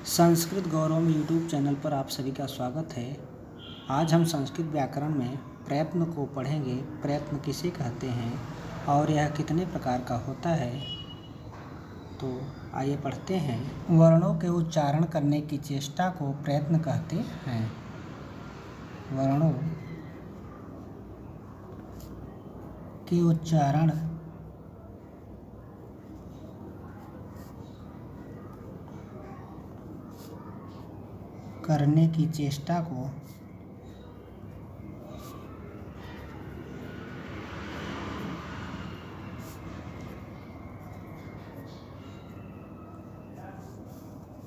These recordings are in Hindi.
संस्कृत गौरव यूट्यूब चैनल पर आप सभी का स्वागत है। आज हम संस्कृत व्याकरण में प्रयत्न को पढ़ेंगे। प्रयत्न किसे कहते हैं और यह कितने प्रकार का होता है, तो आइए पढ़ते हैं। वर्णों के उच्चारण करने की चेष्टा को प्रयत्न कहते हैं। वर्णों के उच्चारण करने की चेष्टा को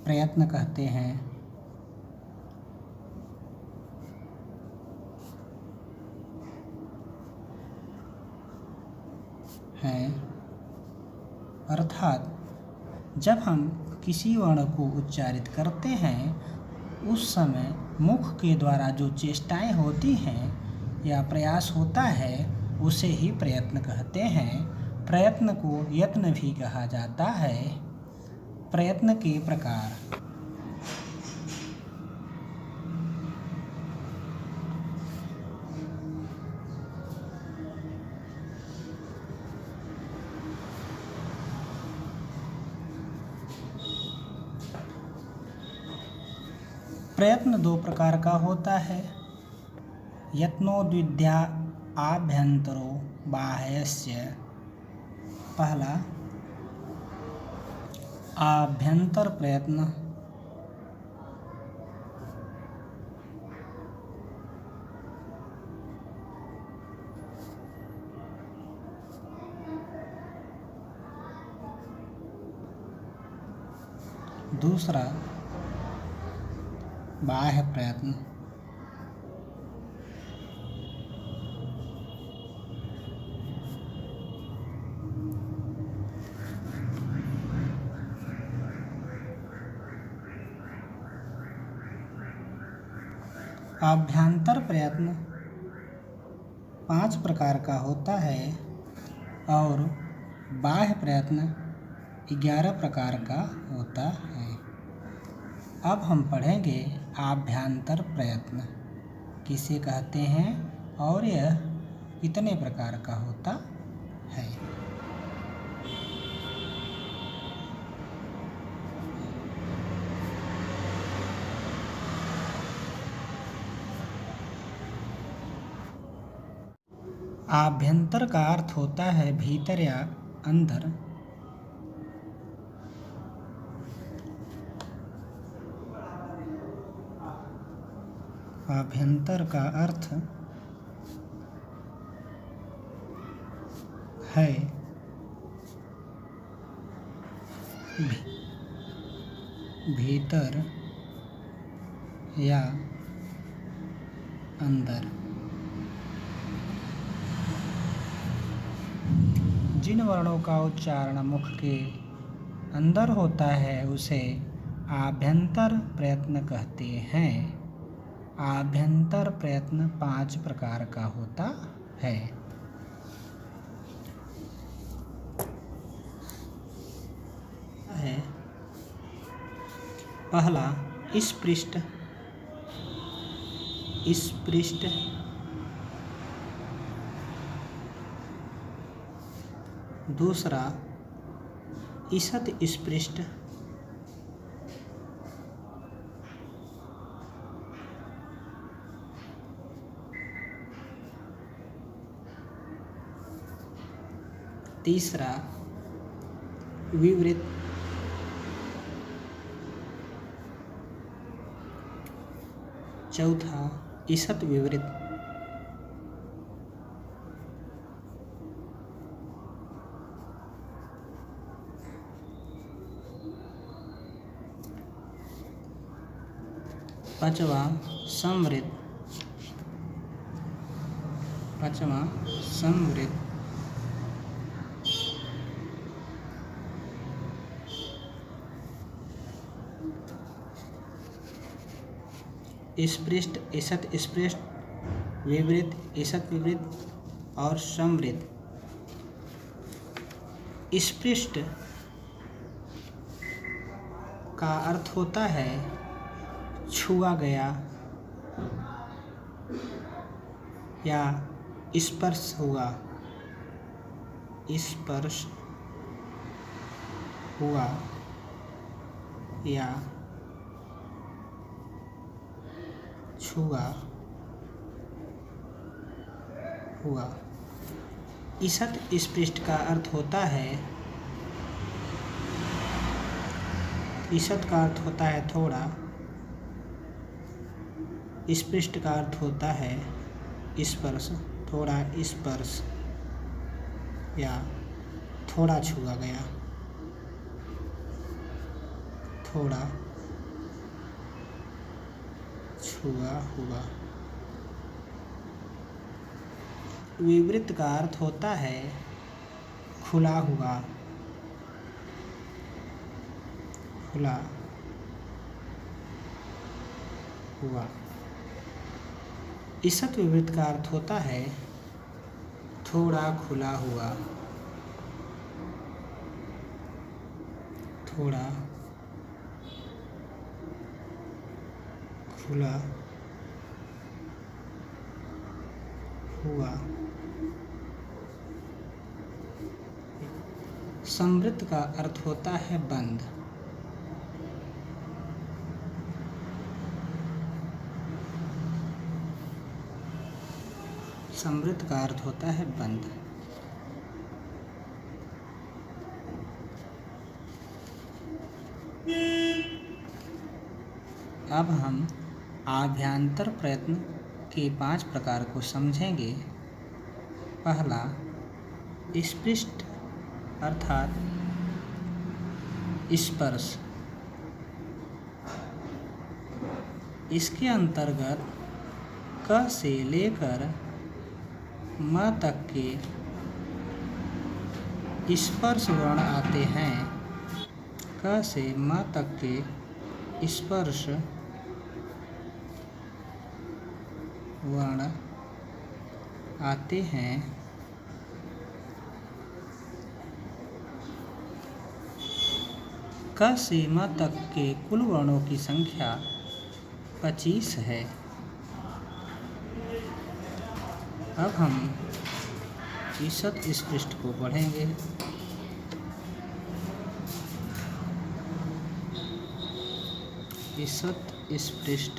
प्रयत्न कहते हैं। अर्थात जब हम किसी वर्ण को उच्चारित करते हैं उस समय मुख के द्वारा जो चेष्टाएं होती हैं या प्रयास होता है उसे ही प्रयत्न कहते हैं। प्रयत्न को यत्न भी कहा जाता है। प्रयत्न के प्रकार। प्रयत्न दो प्रकार का होता है। यत्नो द्विध्या आभ्यंतरो बाह्यस्य। पहला आभ्यंतर प्रयत्न, दूसरा बाह्य प्रयत्न। आभ्यंतर प्रयत्न 5 प्रकार का होता है और बाह्य प्रयत्न 11 प्रकार का होता है। अब हम पढ़ेंगे आभ्यंतर प्रयत्न किसे कहते हैं और यह कितने प्रकार का होता है। आभ्यंतर का अर्थ होता है भीतर या अंदर। आभ्यंतर का अर्थ है भीतर या अंदर। जिन वर्णों का उच्चारण मुख के अंदर होता है उसे आभ्यंतर प्रयत्न कहते हैं। आभ्यंतर प्रयत्न 5 प्रकार का होता है। पहला स्पृष्ट। स्पृष्ट दूसरा ईषत् स्पृष्ट। तीसरा विवृत। चौथा ईषत् विवृत। पांचवा संवृत। स्पृष्ट, ईषत् स्पृष्ट, विवृत, ईषत् विवृत और संवृत। स्पृष्ट का अर्थ होता है छुआ गया या स्पर्श हुआ, स्पर्श हुआ या छुआ हुआ। ईषत् स्पृष्ट का अर्थ होता है, ईषत् का अर्थ होता है थोड़ा, स्पृष्ट का अर्थ होता है स्पर्श, थोड़ा स्पर्श या थोड़ा छुआ गया, थोड़ा छुआ हुआ। विवृत का अर्थ होता है खुला हुआ, खुला हुआ। ईषत् विवृत का अर्थ होता है थोड़ा खुला हुआ, थोड़ा खुला हुआ। संवृत का अर्थ होता है बंद, संवृत का अर्थ होता है बंद। अब हम आभ्यंतर प्रयत्न के 5 प्रकार को समझेंगे। पहला, स्पृष्ट अर्थात स्पर्श। इसके अंतर्गत क से लेकर म तक के स्पर्श वर्ण आते हैं। क से म तक के स्पर्श वर्ण आते हैं। क से म तक के कुल वर्णों की संख्या 25 है। अब हम ईषत् स्पृष्ट को पढ़ेंगे। ईषत् स्पृष्ट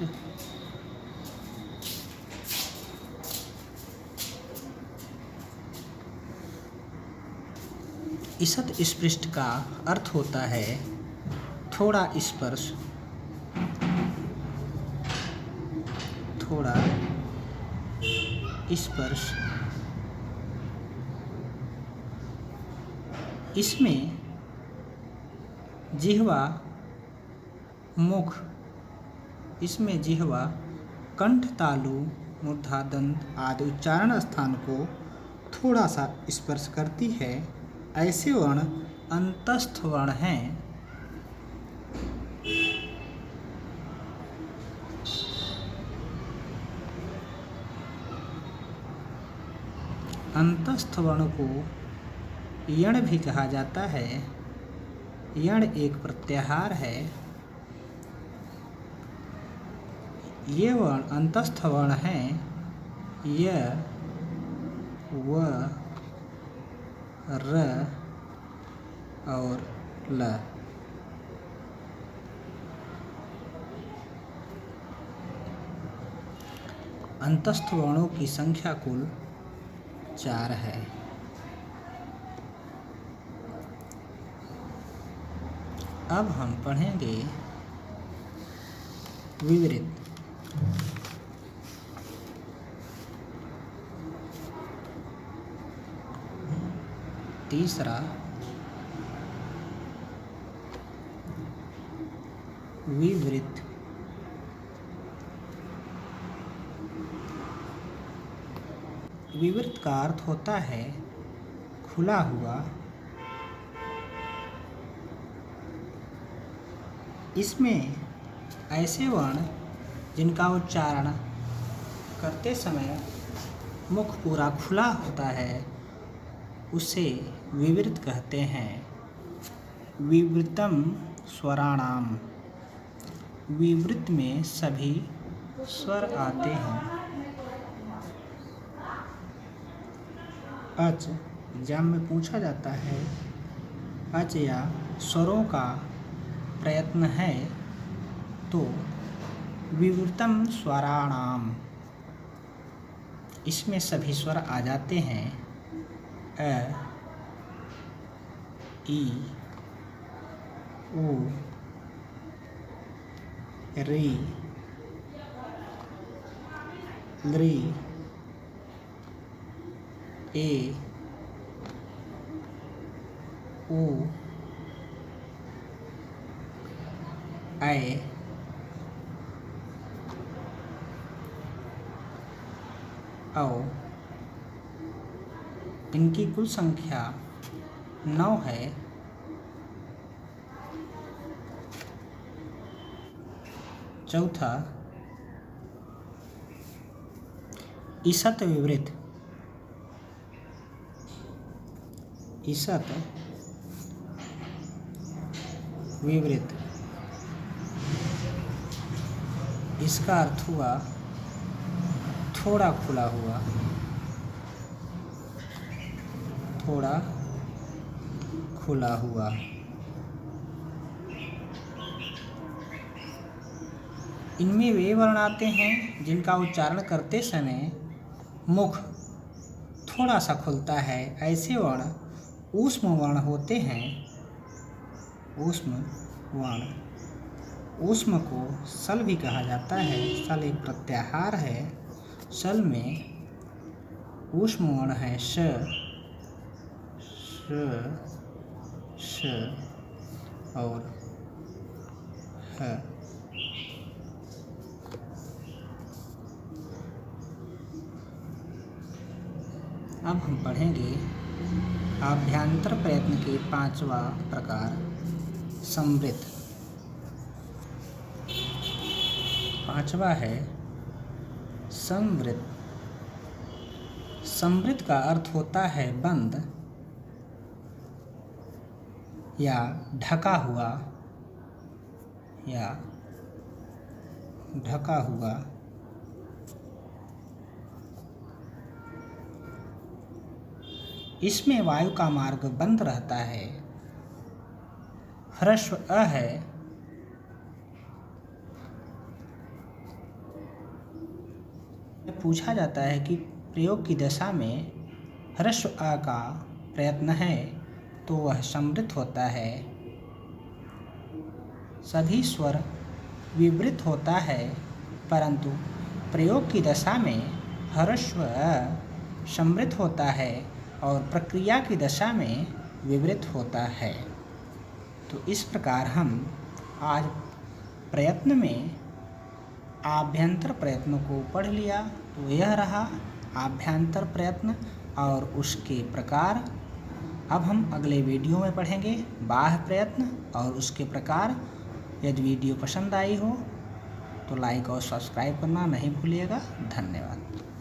ईषत् स्पृष्ट का अर्थ होता है थोड़ा स्पर्श, थोड़ा स्पर्श। इसमें जिह्वा, मुख, इसमें जिह्वा, कंठ, तालु, मूर्धा, दंत आदि उच्चारण स्थान को थोड़ा सा स्पर्श करती है। ऐसे वर्ण अंतस्थ वर्ण हैं। अंतस्थ वर्ण को यण भी कहा जाता है। यण एक प्रत्याहार है। ये वर्ण अंतस्थ वर्ण हैं य, व, र और ल। अंतस्थ वर्णों की संख्या कुल 4 है। अब हम पढ़ेंगे विवृत। तीसरा, विवृत। विवृत का अर्थ होता है खुला हुआ। इसमें ऐसे वर्ण जिनका उच्चारण करते समय मुख पूरा खुला होता है उसे विवृत कहते हैं। विवृतम स्वराणाम। विवृत में सभी स्वर आते हैं। अच एग्जाम में पूछा जाता है, अच या स्वरों का प्रयत्न है, तो विवृतम स्वराणाम, इसमें सभी स्वर आ जाते हैं। अ, ई, उ, री, लृ, ए, उ, ऐ, औ। इनकी कुल संख्या 9 है। चौथा, ईसत विवृत। ईसत विवृत, इसका अर्थ हुआ थोड़ा खुला हुआ, थोड़ा खुला हुआ। इनमें वे वर्ण आते हैं जिनका उच्चारण करते समय मुख थोड़ा सा खुलता है। ऐसे वर्ण ऊष्म वर्ण होते हैं। ऊष्म वर्ण, ऊष्म को सल भी कहा जाता है। सल एक प्रत्याहार है। सल में ऊष्म वर्ण है श, श और ह। अब हम पढ़ेंगे आभ्यंतर प्रयत्न के 5वां प्रकार संवृत। 5वां है संवृत। संवृत का अर्थ होता है बंद या ढका हुआ, या ढका हुआ। इसमें वायु का मार्ग बंद रहता है। ह्रस्व अ है। पूछा जाता है कि प्रयोग की दशा में ह्रस्व अ का प्रयत्न है तो वह संवृत होता है। सभी स्वर विवृत होता है, परंतु प्रयोग की दशा में ह्रस्व अ संवृत होता है और प्रक्रिया की दशा में विवृत होता है। तो इस प्रकार हम आज प्रयत्न में आभ्यंतर प्रयत्न को पढ़ लिया। तो यह रहा आभ्यंतर प्रयत्न और उसके प्रकार। अब हम अगले वीडियो में पढ़ेंगे बाह्य प्रयत्न और उसके प्रकार। यदि वीडियो पसंद आई हो तो लाइक और सब्सक्राइब करना नहीं भूलिएगा। धन्यवाद।